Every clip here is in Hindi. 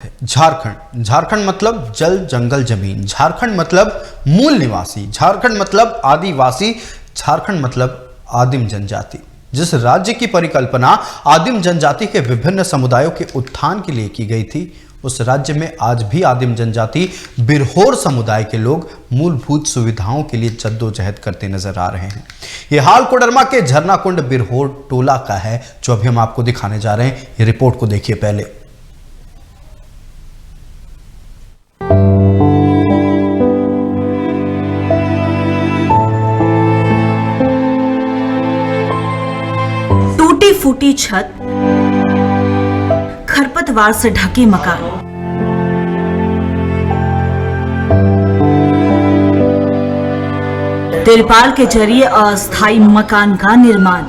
झारखंड मतलब जल जंगल जमीन, झारखंड मतलब मूल निवासी, झारखंड मतलब आदिवासी, झारखंड मतलब आदिम जनजाति। जिस राज्य की परिकल्पना आदिम जनजाति के विभिन्न समुदायों के उत्थान के लिए की गई थी, उस राज्य में आज भी आदिम जनजाति बिरहोर समुदाय के लोग मूलभूत सुविधाओं के लिए जद्दोजहद करते नजर आ रहे हैं। ये हाल कोडरमा के झरनाकुंड बिरहोर टोला का है, जो अभी हम आपको दिखाने जा रहे हैं। ये रिपोर्ट को देखिए पहले। टूटी फूटी छत, खरपतवार से ढके मकान, तिरपाल के जरिए अस्थायी मकान का निर्माण,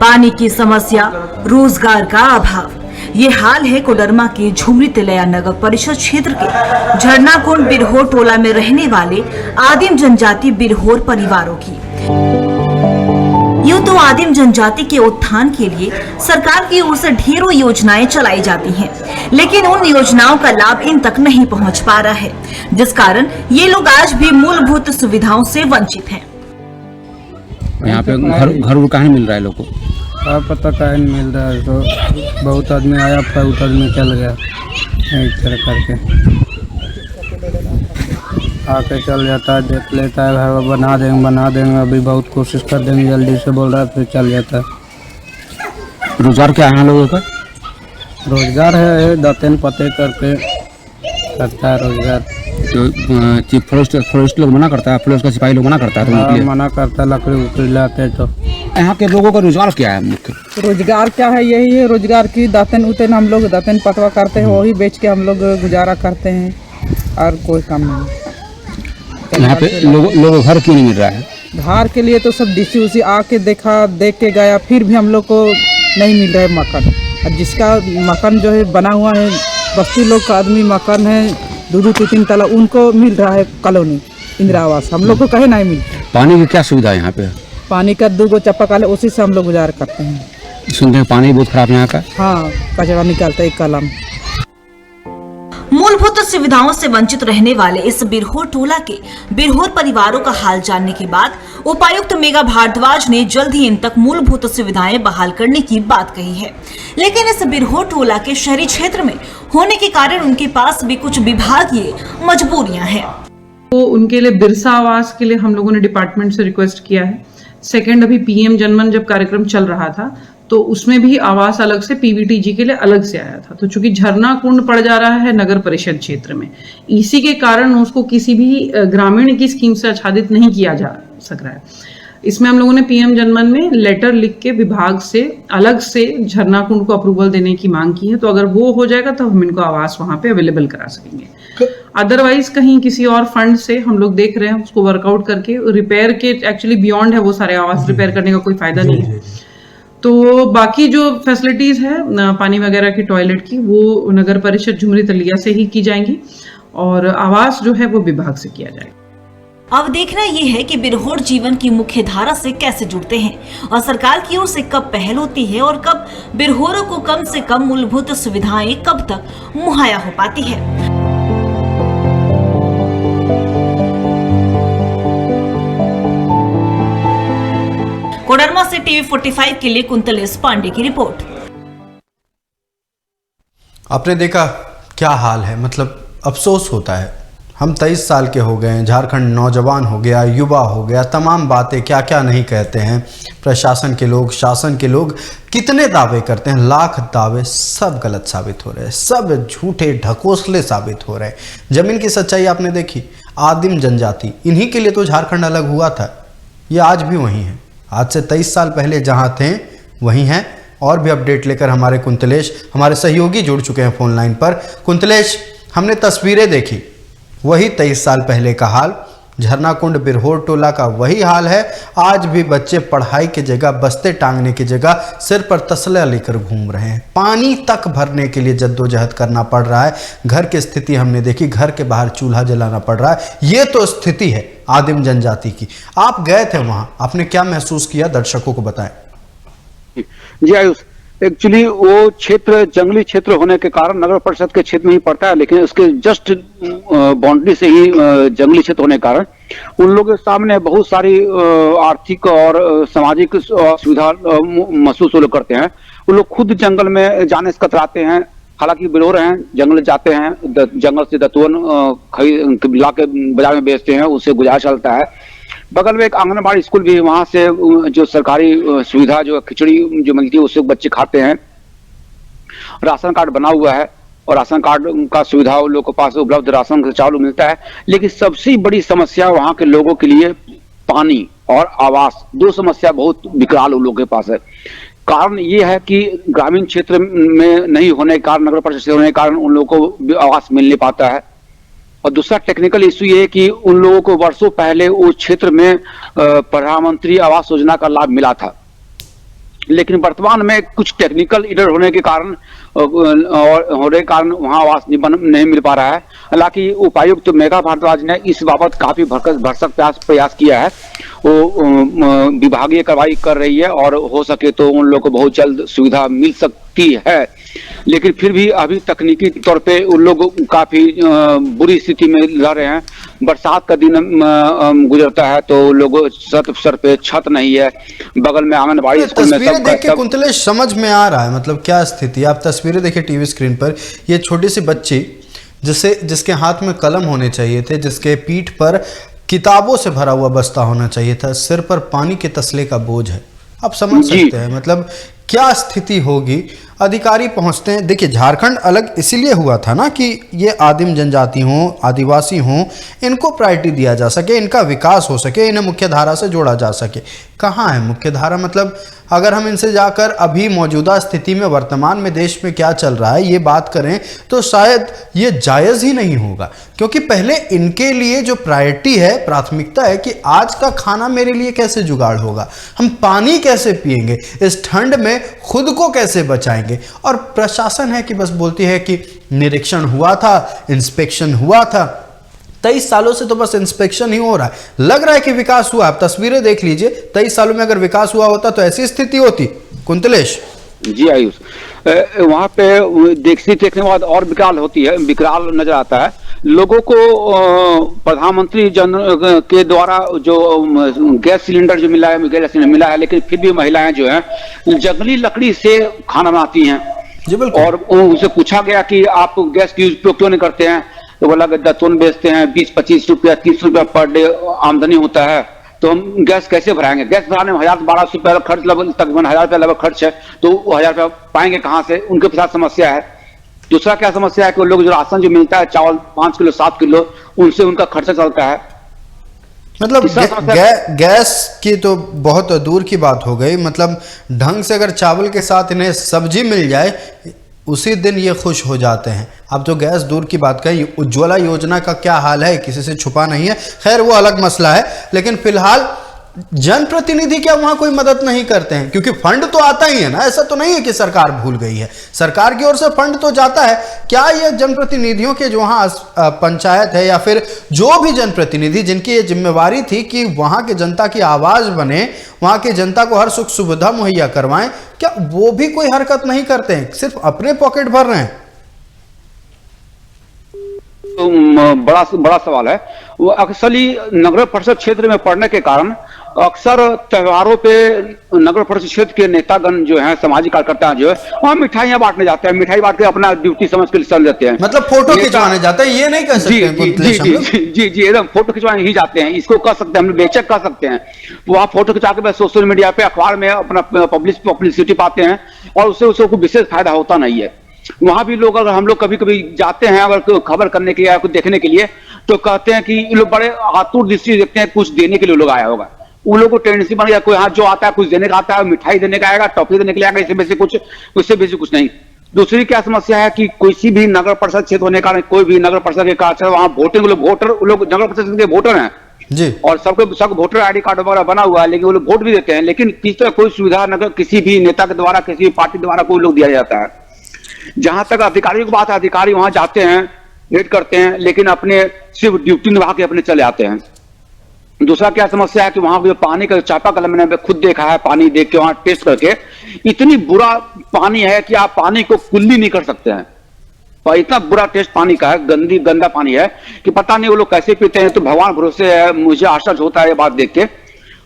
पानी की समस्या, रोजगार का अभाव। ये हाल है कोडरमा के झुमरी तिलैया नगर परिषद क्षेत्र के झरनाकुंड बिरहोर टोला में रहने वाले आदिम जनजाति बिरहोर परिवारों की। यूं तो आदिम जनजाति के उत्थान के लिए सरकार की ओर से ढेरों योजनाएं चलाई जाती हैं, लेकिन उन योजनाओं का लाभ इन तक नहीं पहुंच पा रहा है, जिस कारण ये लोग आज भी मूलभूत सुविधाओं से वंचित हैं। यहाँ पे घर कहाँ मिल रहा है लोग को? पता कहीं नहीं मिल रहा है, तो बहुत आदमी आया, बहुत आदमी चल गया, इस तरह करके आके चल जाता है, देख लेता है, घर बना देंगे, अभी बहुत कोशिश कर देंगे, जल्दी से बोल रहा है, फिर चल जाता है। रोजगार क्या है लोगों का? रोजगार है दातन पते करके करता है रोजगार। तो चीफ फॉरेस्ट लोग मना करता है, पुलिस का सिपाही लोग मना करता है, मना करता है, लकड़ी उकड़ी लाते तो। यहाँ के लोगों का रोजगार क्या है? मुख्य रोजगार क्या है? यही है रोजगार की दातन उतन, हम लोग दातन पतवा करते हैं, वही बेच के हम लोग गुजारा करते हैं, और कोई काम नहीं। यहाँ पे लोगों घर क्यों नहीं मिल रहा है? घर के लिए तो सब डीसी उसी आके देख के गया, फिर भी हम लोग को नहीं मिल रहा है मकान। और जिसका मकान जो है बना हुआ है, बस्ती लोग का आदमी मकान है 2-3 तला, उनको मिल रहा है कॉलोनी इंदिरा आवास, हम लोग को कहीं नहीं मिलता। पानी की क्या सुविधा है यहाँ पे? पानी का 2 चापाकल, उसी से हम लोग गुजारा करते हैं। सुनते हैं पानी बहुत खराब यहाँ का। हाँ, कचरा निकालते एक कलम। मूलभूत सुविधाओं से वंचित रहने वाले इस बिरहोर टोला के बिरहोर परिवारों का हाल जानने के बाद उपायुक्त मेघा भारद्वाज ने जल्द ही इन तक मूलभूत सुविधाएं बहाल करने की बात कही है, लेकिन इस बिरहोर टोला के शहरी क्षेत्र में होने के कारण उनके पास भी कुछ विभागीय मजबूरियां हैं। तो उनके लिए बिरसा आवास के लिए हम लोगों ने डिपार्टमेंट से रिक्वेस्ट किया है। सेकंड, अभी पीएम जनमन जब कार्यक्रम चल रहा था तो उसमें भी आवास अलग से पीवीटीजी के लिए अलग से आया था। तो चूंकि झरनाकुंड पड़ जा रहा है नगर परिषद क्षेत्र में, इसी के कारण उसको किसी भी ग्रामीण की स्कीम से आच्छादित नहीं किया जा सक रहा है। इसमें हम लोगों ने पीएम जनमन में लेटर लिख के विभाग से अलग से झरनाकुंड को अप्रूवल देने की मांग की है। तो अगर वो हो जाएगा तो हम इनको आवास वहां पे अवेलेबल करा सकेंगे। अदरवाइज कहीं किसी और फंड से हम लोग देख रहे हैं उसको वर्कआउट करके रिपेयर के, एक्चुअली बियॉन्ड है वो सारे आवास, रिपेयर करने का कोई फायदा नहीं है। तो बाकी जो फैसिलिटीज है पानी वगैरह की, टॉयलेट की, वो नगर परिषद झुमरी तिलैया से ही की जाएंगी और आवास जो है वो विभाग से किया जाएगा। अब देखना ये है कि बिरहोर जीवन की मुख्य धारा से कैसे जुड़ते हैं और सरकार की ओर से कब पहल होती है और कब बिरहोरों को कम से कम मूलभूत सुविधाएं कब तक मुहैया हो पाती है। कोडरमा से टीवी 45 के लिए कुंतलेश पांडे की रिपोर्ट। आपने देखा क्या हाल है, मतलब अफसोस होता है। हम 23 साल के हो गए हैं, झारखंड नौजवान हो गया, युवा हो गया, तमाम बातें क्या क्या नहीं कहते हैं। प्रशासन के लोग, शासन के लोग कितने दावे करते हैं, लाख दावे, सब गलत साबित हो रहे हैं, सब झूठे ढकोसले साबित हो रहे हैं। जमीन की सच्चाई आपने देखी। आदिम जनजाति, इन्हीं के लिए तो झारखंड अलग हुआ था। ये आज भी वहीं है, आज से 23 साल पहले जहां थे वहीं हैं। और भी अपडेट लेकर हमारे कुंतलेश, हमारे सहयोगी जुड़ चुके हैं फोन लाइन पर। कुंतलेश, हमने तस्वीरें देखी, वही 23 साल पहले का हाल, झरनाकुंड बिरहोर टोला का वही हाल है। आज भी बच्चे पढ़ाई की जगह, बस्ते टांगने की जगह सिर पर तसला लेकर घूम रहे हैं। पानी तक भरने के लिए जद्दोजहद करना पड़ रहा है। घर की स्थिति हमने देखी, घर के बाहर चूल्हा जलाना पड़ रहा है। ये तो स्थिति है आदिम जनजाति की। आप गए थे वहां, आपने क्या महसूस किया, दर्शकों को बताएं। जी आयुष, एक्चुअली वो क्षेत्र जंगली क्षेत्र होने के कारण नगर परिषद के क्षेत्र में ही पड़ता है, लेकिन उसके जस्ट बाउंड्री से ही जंगली क्षेत्र होने के कारण उन लोगों के सामने बहुत सारी आर्थिक और सामाजिक सुविधा महसूस वो लोग करते हैं। वो लोग खुद जंगल में जाने से कतराते हैं, हालांकि बिलोर हैं, जंगल जाते हैं, जंगल से दतुअन खरीद ला के बाजार में बेचते हैं, उससे गुजारा चलता है। बगल में एक आंगनबाड़ी स्कूल भी है, वहां से जो सरकारी सुविधा जो खिचड़ी जो मिलती है उससे बच्चे खाते हैं। राशन कार्ड बना हुआ है और राशन कार्ड का सुविधा उन लोगों के पास उपलब्ध, राशन का चावल मिलता है। लेकिन सबसे बड़ी समस्या वहां के लोगों के लिए पानी और आवास, दो समस्या बहुत विकराल उन लोगों के पास है। कारण ये है कि ग्रामीण क्षेत्र में नहीं होने के कारण, नगर परिषद होने के कारण उन लोगों को आवास मिल नहीं पाता है। और दूसरा टेक्निकल इशू ये है कि उन लोगों को वर्षों पहले उस क्षेत्र में प्रधानमंत्री आवास योजना का लाभ मिला था, लेकिन वर्तमान में कुछ टेक्निकल एरर होने के कारण वहां आवास नहीं मिल पा रहा है। हालांकि उपायुक्त मेघा भारद्वाज ने इस बाबत काफी भरसक प्रयास किया है। वो विभागीय कार्रवाई कर रही है और हो सके तो उन लोगों को बहुत जल्द सुविधा मिल सकती है। लेकिन फिर भी अभी तकनीकी तौर पे उन लोग काफी बुरी स्थिति में रह रहे हैं। बरसात का दिन गुजरता है तो लोगों सर पे छत नहीं है, बगल में आंगनबाड़ी स्कूल में तस्वीरें देख के कुंतलेश समझ में आ रहा है मतलब क्या स्थिति। आप तस्वीरें देखिए टीवी स्क्रीन पर, ये छोटी सी बच्ची जिसके हाथ में कलम होने चाहिए थे, जिसके पीठ पर किताबों से भरा हुआ बस्ता होना चाहिए था, सिर पर पानी के तसले का बोझ है। आप समझ सकते हैं मतलब क्या स्थिति होगी। अधिकारी पहुंचते हैं। देखिए झारखंड अलग इसीलिए हुआ था ना कि ये आदिम जनजाति हों, आदिवासी हों, इनको प्रायोरिटी दिया जा सके, इनका विकास हो सके, इन्हें मुख्य धारा से जोड़ा जा सके। कहाँ है मुख्य धारा? मतलब अगर हम इनसे जाकर अभी मौजूदा स्थिति में वर्तमान में देश में क्या चल रहा है ये बात करें तो शायद ये जायज़ ही नहीं होगा, क्योंकि पहले इनके लिए जो प्रायोरिटी है, प्राथमिकता है कि आज का खाना मेरे लिए कैसे जुगाड़ होगा, हम पानी कैसे पिएंगे, इस ठंड में खुद को कैसे बचाएंगे। और प्रशासन है कि बस बोलती है कि निरीक्षण हुआ था, इंस्पेक्शन हुआ था। 23 सालों से तो बस इंस्पेक्शन ही हो रहा है। लग रहा है कि विकास हुआ। आप तस्वीरें देख लीजिए, 23 सालों में अगर विकास हुआ होता तो ऐसी स्थिति होती कुंतलेश? जी आयुष, वहां पे देखने के बाद और विकराल नजर आता है। लोगों को प्रधानमंत्री जन के द्वारा जो गैस सिलेंडर जो मिला है, लेकिन फिर भी महिलाएं जो हैं जंगली लकड़ी से खाना बनाती हैं। जी बिल्कुल। और उनसे पूछा गया कि आप गैस की उपयोग क्यों नहीं करते हैं, तो बोला दतुन बेचते हैं, 20-25 रुपया 30 रुपया पर डे आमदनी होता है, तो हम गैस कैसे भराएंगे? गैस भराने में 1000-1200 रुपया खर्च, तकरीबन 1000 रुपया लगभग खर्च है, तो 1000 रुपया पाएंगे कहाँ से? उनके साथ समस्या है। दूसरा क्या समस्या है कि लोग जो राशन जो मिलता है, चावल 5 किलो 7 किलो, उनसे उनका खर्चा चलता है। मतलब गैस की तो बहुत दूर की बात हो गई। मतलब ढंग से अगर चावल के साथ इन्हें सब्जी मिल जाए उसी दिन ये खुश हो जाते हैं। अब जो गैस दूर की बात कही, उज्ज्वला योजना का क्या हाल है किसी से छुपा नहीं है, खैर वो अलग मसला है। लेकिन फिलहाल जनप्रतिनिधि क्या वहां कोई मदद नहीं करते हैं? क्योंकि फंड तो आता ही है ना, ऐसा तो नहीं है कि सरकार भूल गई है, सरकार की ओर से फंड तो जाता है। क्या ये जनप्रतिनिधियों के जो वहां पंचायत है या फिर जो भी जनप्रतिनिधि जिनकी ये जिम्मेवारी थी कि वहां के जनता की आवाज बने, वहां की जनता को हर सुख सुविधा मुहैया करवाएं, क्या वो भी कोई हरकत नहीं करते हैं, सिर्फ अपने पॉकेट भर रहे हैं? बड़ा सवाल है। वो अक्सर नगर परिषद क्षेत्र में पड़ने के कारण अक्सर त्योहारों पे नगर परिषद क्षेत्र के नेतागण जो हैं, सामाजिक कार्यकर्ता जो है, वहाँ मिठाइयाँ बांटने जाते हैं, मिठाई बांट के अपना ड्यूटी समझ के चल जाते हैं। मतलब फोटो खिंचवाने जाते हैं, ये नहीं कह सकते? जी एकदम फोटो खिंचवाने ही जाते हैं, इसको कह सकते हैं, हम बेचक कह सकते हैं। वहाँ फोटो खिंचा के सोशल मीडिया पे, अखबार में अपना पब्लिसिटी पाते हैं और उससे उसको विशेष फायदा होता नहीं है। वहां भी लोग, अगर हम लोग कभी कभी जाते हैं अगर खबर करने के लिए या कुछ देखने के लिए, तो कहते हैं कि ये लोग बड़े आतुर दृष्टि देखते हैं, कुछ देने के लिए लोग आया होगा। उन लोगों को टेंडेंसी बन गया, कोई हाथ जो आता है कुछ देने का आता है, मिठाई देने का आएगा, टॉफी देने के लिए आएगा, उससे बेसी कुछ नहीं। दूसरी क्या समस्या है कि किसी भी नगर परिषद क्षेत्र होने के कारण, कोई भी नगर परिषद के कार्य वहां वोटिंग लोग नगर परिषद के वोटर हैं जी, और सब वोटर आईडी कार्ड वगैरह बना हुआ है, लेकिन वो लोग वोट भी देते हैं, लेकिन किस तरह कोई सुविधा नगर किसी भी नेता के द्वारा, किसी भी पार्टी द्वारा कोई लोग दिया जाता है। जहां तक अधिकारियों की बात है, अधिकारी वहां जाते हैं, वेट करते हैं, लेकिन अपने सिर्फ ड्यूटी निभा के अपने चले आते हैं। दूसरा क्या समस्या है कि वहां जो पानी का चापाकल मैंने खुद देखा है, पानी देख के वहां टेस्ट करके, इतनी बुरा पानी है कि आप पानी को कुल्ली नहीं कर सकते हैं। और इतना बुरा टेस्ट पानी का है, गंदा पानी है कि पता नहीं वो लोग कैसे पीते हैं। तो भगवान भरोसे है, मुझे आश्चर्य होता है ये बात देख के।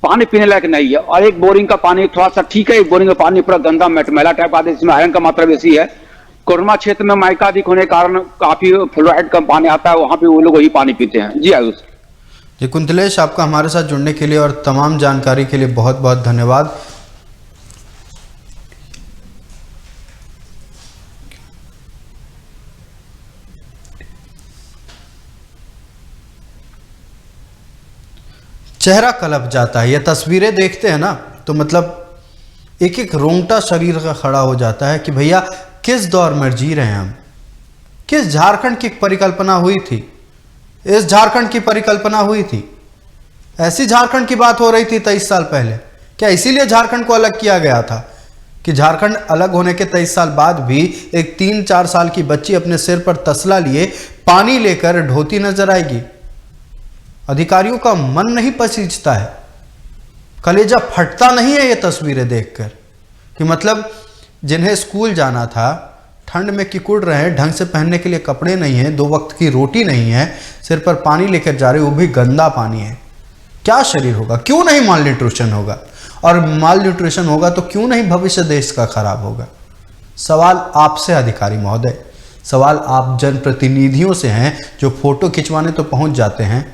पानी पीने लायक नहीं है। और एक बोरिंग का पानी थोड़ा सा ठीक है, एक बोरिंग का पानी पूरा गंदा मैला टाइप आता है, इसमें आयरन का मात्रा बेसी है। कोरमा क्षेत्र में माइका अधिक होने के कारण काफी फ्लोराइड का पानी आता है, वहां पे वो लोग वही पानी पीते हैं। जी आयुष जी, कुंतलेश, आपका हमारे साथ जुड़ने के लिए और तमाम जानकारी के लिए बहुत बहुत धन्यवाद। चेहरा कलप जाता है, ये तस्वीरें देखते हैं ना तो मतलब एक एक रोंगटा शरीर का खड़ा हो जाता है कि भैया किस दौर में जी रहे हैं हम। किस झारखंड की परिकल्पना हुई थी, इस झारखंड की परिकल्पना हुई थी, ऐसी झारखंड की बात हो रही थी 23 साल पहले। क्या इसीलिए झारखंड को अलग किया गया था कि झारखंड अलग होने के 23 साल बाद भी एक 3-4 साल की बच्ची अपने सिर पर तसला लिए पानी लेकर ढोती नजर आएगी? अधिकारियों का मन नहीं पसीजता है, कलेजा फटता नहीं है ये तस्वीरें देखकर कि मतलब जिन्हें स्कूल जाना था, ठंड में किकुड़ रहे हैं, ढंग से पहनने के लिए कपड़े नहीं है, 2 वक्त की रोटी नहीं है, सिर पर पानी लेकर जा रहे, वो भी गंदा पानी है। क्या शरीर होगा? क्यों नहीं माल न्यूट्रिशन होगा? और माल न्यूट्रिशन होगा तो क्यों नहीं भविष्य देश का खराब होगा? सवाल आपसे अधिकारी महोदय, सवाल आप जनप्रतिनिधियों से हैं जो फोटो खिंचवाने तो पहुंच जाते हैं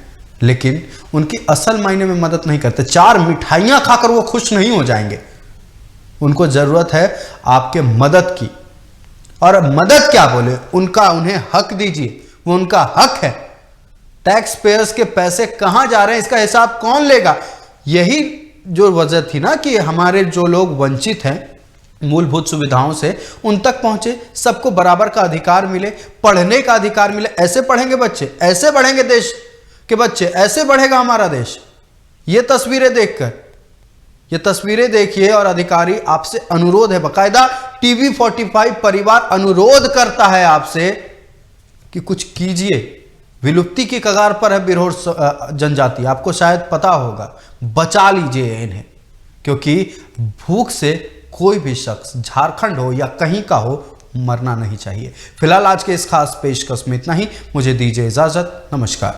लेकिन उनकी असल मायने में मदद नहीं करते। 4 मिठाइयां खाकर वो खुश नहीं हो जाएंगे, उनको जरूरत है आपके मदद की। और मदद क्या बोले, उन्हें हक दीजिए, वो उनका हक है। टैक्स पेयर्स के पैसे कहां जा रहे हैं इसका हिसाब कौन लेगा? यही जो वजह थी ना कि हमारे जो लोग वंचित हैं मूलभूत सुविधाओं से, उन तक पहुंचे, सबको बराबर का अधिकार मिले, पढ़ने का अधिकार मिले। ऐसे पढ़ेंगे बच्चे, ऐसे बढ़ेंगे देश के बच्चे, ऐसे बढ़ेगा हमारा देश। ये तस्वीरें देखकर, ये तस्वीरें देखिए और अधिकारी आपसे अनुरोध है, बकायदा टीवी 45 परिवार अनुरोध करता है आपसे कि कुछ कीजिए। विलुप्ति की कगार पर है बिरहोर जनजाति, आपको शायद पता होगा, बचा लीजिए इन्हें, क्योंकि भूख से कोई भी शख्स झारखंड हो या कहीं का हो मरना नहीं चाहिए। फिलहाल आज के इस खास पेशकश में इतना ही, मुझे दीजिए इजाजत, नमस्कार।